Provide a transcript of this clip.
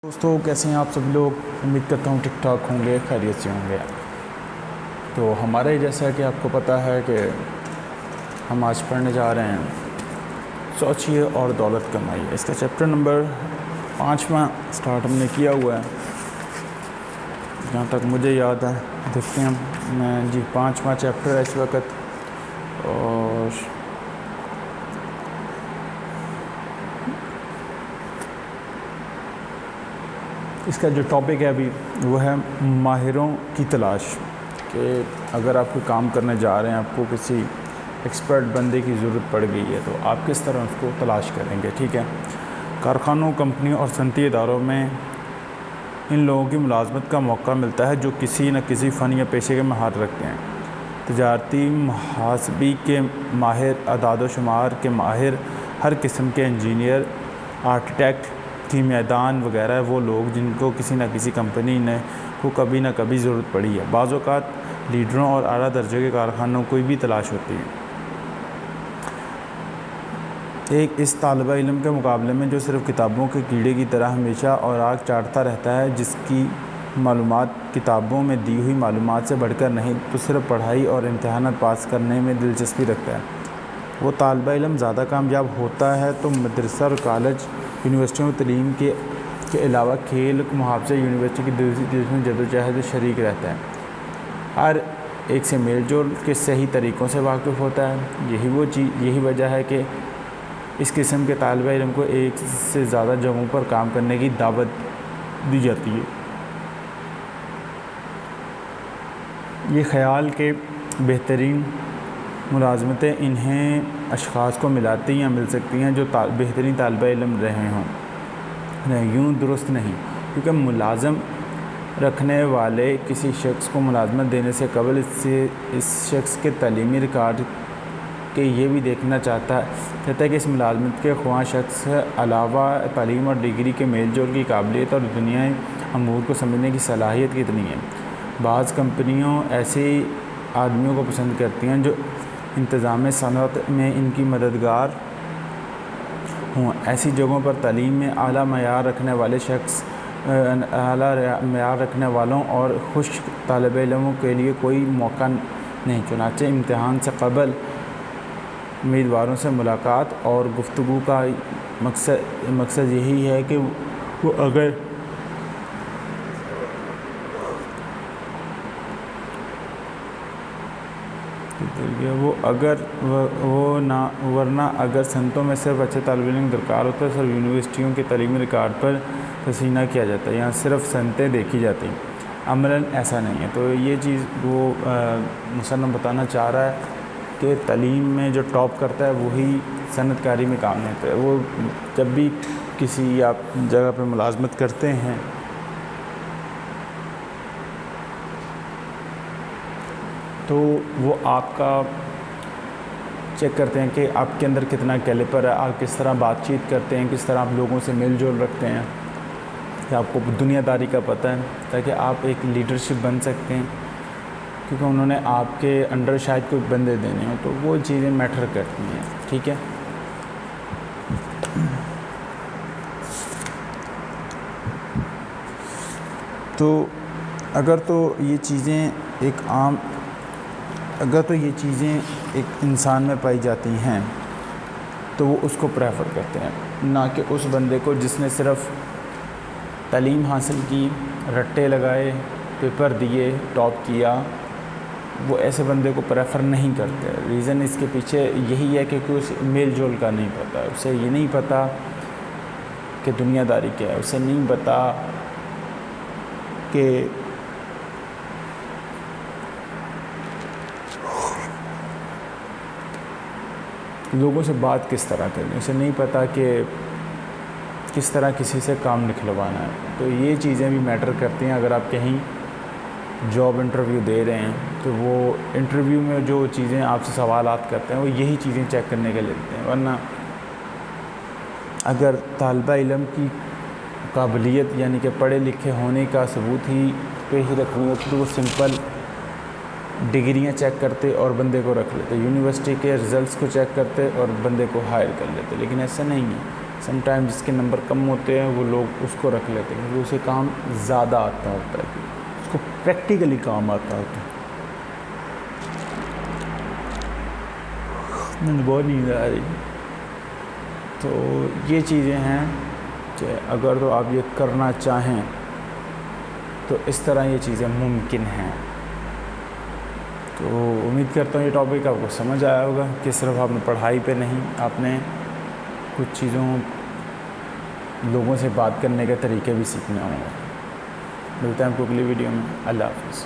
دوستوں کیسے ہیں آپ سب لوگ؟ امید کرتا ہوں ٹھیک ٹھاک ہوں گے، خیریت سے ہوں گے۔ تو ہمارے جیسا کہ آپ کو پتہ ہے کہ ہم آج پڑھنے جا رہے ہیں سوچیے اور دولت کمائیے۔ اس کا چیپٹر نمبر 5واں سٹارٹ ہم نے کیا ہوا ہے، جہاں تک مجھے یاد ہے۔ دیکھتے ہیں میں 5واں چیپٹر ہے اس وقت، اور اس کا جو ٹاپک ہے ابھی وہ ہے ماہروں کی تلاش، کہ اگر آپ کوئی کام کرنے جا رہے ہیں، آپ کو کسی ایکسپرٹ بندے کی ضرورت پڑ گئی ہے، تو آپ کس طرح اس کو تلاش کریں گے، ٹھیک ہے۔ کارخانوں، کمپنیوں اور صنعتی اداروں میں ان لوگوں کی ملازمت کا موقع ملتا ہے جو کسی نہ کسی فن یا پیشے کے مہارت رکھتے ہیں۔ تجارتی محاسبی کے ماہر، اعداد و شمار کے ماہر، ہر قسم کے انجینئر، آرکیٹیکٹ، کیمیاءدان وغیرہ وہ لوگ جن کو کسی نہ کسی کمپنی نے کو کبھی نہ کبھی ضرورت پڑی ہے۔ بعض اوقات لیڈروں اور اعلیٰ درجے کے کارخانوں کو بھی تلاش ہوتی ہے۔ ایک اس طالب علم کے مقابلے میں جو صرف کتابوں کے کیڑے کی طرح ہمیشہ اوراق چاٹتا رہتا ہے، جس کی معلومات کتابوں میں دی ہوئی معلومات سے بڑھ کر نہیں تو صرف پڑھائی اور امتحانات پاس کرنے میں دلچسپی رکھتا ہے، وہ طالب علم زیادہ کامیاب ہوتا ہے تو مدرسہ اور کالج، یونیورسٹیوں میں تعلیم کے علاوہ کھیل محافظہ یونیورسٹی کی دوسری چیز میں جدوجہد شریک رہتا ہے، ہر ایک سے میل جول کے صحیح طریقوں سے واقف ہوتا ہے۔ یہی وجہ ہے کہ اس قسم کے طالب علم کو ایک سے زیادہ جگہوں پر کام کرنے کی دعوت دی جاتی ہے۔ یہ خیال کہ بہترین ملازمتیں انہیں اشخاص کو ملاتی یا مل سکتی ہیں جو بہترین طالب علم رہے ہوں، یوں درست نہیں، کیونکہ ملازم رکھنے والے کسی شخص کو ملازمت دینے سے قبل اس شخص کے تعلیمی ریکارڈ کے یہ بھی دیکھنا چاہتا ہے کہ اس ملازمت کے خواہاں شخص علاوہ تعلیم اور ڈگری کے میل جول کی قابلیت اور دنیائی امور کو سمجھنے کی صلاحیت کتنی ہے۔ بعض کمپنیوں ایسے آدمیوں کو پسند کرتی ہیں جو انتظام صنعت میں ان کی مددگار ہوں۔ ایسی جگہوں پر تعلیم میں اعلیٰ معیار رکھنے والوں اور خشک طالب علموں کے لیے کوئی موقع نہیں، چنانچہ امتحان سے قبل امیدواروں سے ملاقات اور گفتگو کا مقصد یہی ہے کہ وہ ورنہ اگر صنعتوں میں صرف اچھے طالب علم درکار ہوتا ہے، صرف یونیورسٹیوں کے تعلیمی ریکارڈ پر تسلیم نہ کیا جاتا، یہاں صرف صنعتیں دیکھی جاتی ہیں۔ عملاً ایسا نہیں ہے۔ تو یہ چیز وہ مصنف بتانا چاہ رہا ہے کہ تعلیم میں جو ٹاپ کرتا ہے وہی صنعت کاری میں کام لیتا ہے۔ وہ جب بھی کسی آپ جگہ پہ ملازمت کرتے ہیں تو وہ آپ کا چیک کرتے ہیں کہ آپ کے اندر کتنا کیلیبر ہے، آپ کس طرح بات چیت کرتے ہیں، کس طرح آپ لوگوں سے میل جول رکھتے ہیں، کہ آپ کو دنیا داری کا پتہ ہے، تاکہ آپ ایک لیڈرشپ بن سکتے ہیں، کیونکہ انہوں نے آپ کے انڈر شاید کوئی بندے دینے ہوں، تو وہ چیزیں میٹر کرتی ہیں، ٹھیک ہے۔ تو اگر تو یہ چیزیں ایک انسان میں پائی جاتی ہیں تو وہ اس کو پریفر کرتے ہیں، نہ کہ اس بندے کو جس نے صرف تعلیم حاصل کی، رٹے لگائے، پیپر دیے، ٹاپ کیا، وہ ایسے بندے کو پریفر نہیں کرتے۔ ریزن اس کے پیچھے یہی ہے کہ اسے میل جول کا نہیں پتہ، اسے یہ نہیں پتہ کہ دنیا داری کیا ہے، اسے نہیں پتہ کہ لوگوں سے بات کس طرح کرنی، اسے نہیں پتہ کہ کس طرح کسی سے کام نکلوانا ہے۔ تو یہ چیزیں بھی میٹر کرتی ہیں۔ اگر آپ کہیں جاب انٹرویو دے رہے ہیں تو وہ انٹرویو میں جو چیزیں آپ سے سوالات کرتے ہیں وہ یہی چیزیں چیک کرنے کے لیے لیتے ہیں، ورنہ اگر طالبہ علم کی قابلیت یعنی کہ پڑھے لکھے ہونے کا ثبوت ہی پہ ہی رکھنی ہوتی تو وہ سمپل ڈگریاں چیک کرتے اور بندے کو رکھ لیتے، یونیورسٹی کے رزلٹس کو چیک کرتے اور بندے کو ہائر کر لیتے، لیکن ایسا نہیں ہے۔ سم ٹائم جس کے نمبر کم ہوتے ہیں وہ لوگ اس کو رکھ لیتے ہیں کیونکہ اسے کام زیادہ آتا ہوتا ہے، اس کو پریکٹیکلی کام آتا ہوتا ہے۔ بہت نیند آ رہی ہے۔ تو یہ چیزیں ہیں کہ اگر تو آپ یہ کرنا چاہیں تو اس طرح یہ چیزیں ممکن ہیں۔ تو امید کرتا ہوں یہ ٹاپک آپ کو سمجھ آیا ہوگا کہ صرف آپ نے پڑھائی پہ نہیں، آپ نے کچھ چیزوں لوگوں سے بات کرنے کے طریقے بھی سیکھنے ہوں گے۔ ملتے ہیں آپ کو اگلی ویڈیو میں۔ اللہ حافظ۔